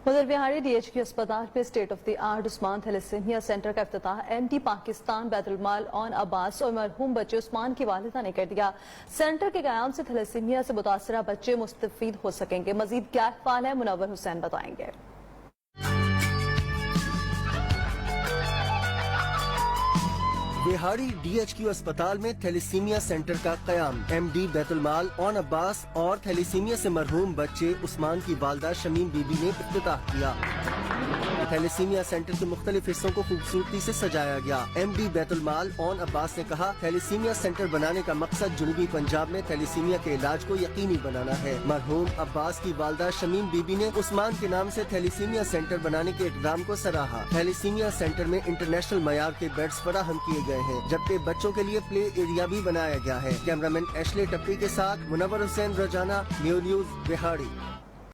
उधर बिहारी DHQ अस्पताल में state of the art Usman thalassaemia centre का इफ्तिताह MD पाकिस्तान बैतुल-माल ऑन अब्बास और मरहूम बच्चे उस्मान की वालिदा ने कर दिया। सेंटर के कयाम से थैलेसीमिया से मुतासरा बच्चे मुस्तफीद हो सकेंगे। मजीद क्या अहवाल है, मुनव्वर हुसैन बताएंगे। बिहारी DHQ अस्पताल में थैलेसीमिया सेंटर का कयाम MD बैतुल-माल ऑन अब्बास और थैलेसीमिया से मरहूम बच्चे उस्मान की वालदा शमीम बीबी ने इफ्तिताह किया। थैलेसीमिया सेंटर के मुख्तलिफ हिस्सों को खूबसूरती से सजाया गया। MD बैतुल-माल ऑन अब्बास ने कहा, थैलेसीमिया सेंटर बनाने का मकसद जुनूबी पंजाब में थैलेसीमिया के इलाज को यकीनी बनाना है। मरहूम अब्बास की वालदा शमीम बीबी ने उस्मान के नाम से थैलेसीमिया सेंटर बनाने के इक़दाम को सराहा। थैलेसीमिया सेंटर में इंटरनेशनल मयार के बेड्स फराहम किए गए हैं, जबकि बच्चों के लिए प्ले एरिया भी बनाया गया है। कैमरामैन एशले टप्पी के साथ मुनव्वर हुसैन रोजाना न्यू न्यूज़ बिहारी।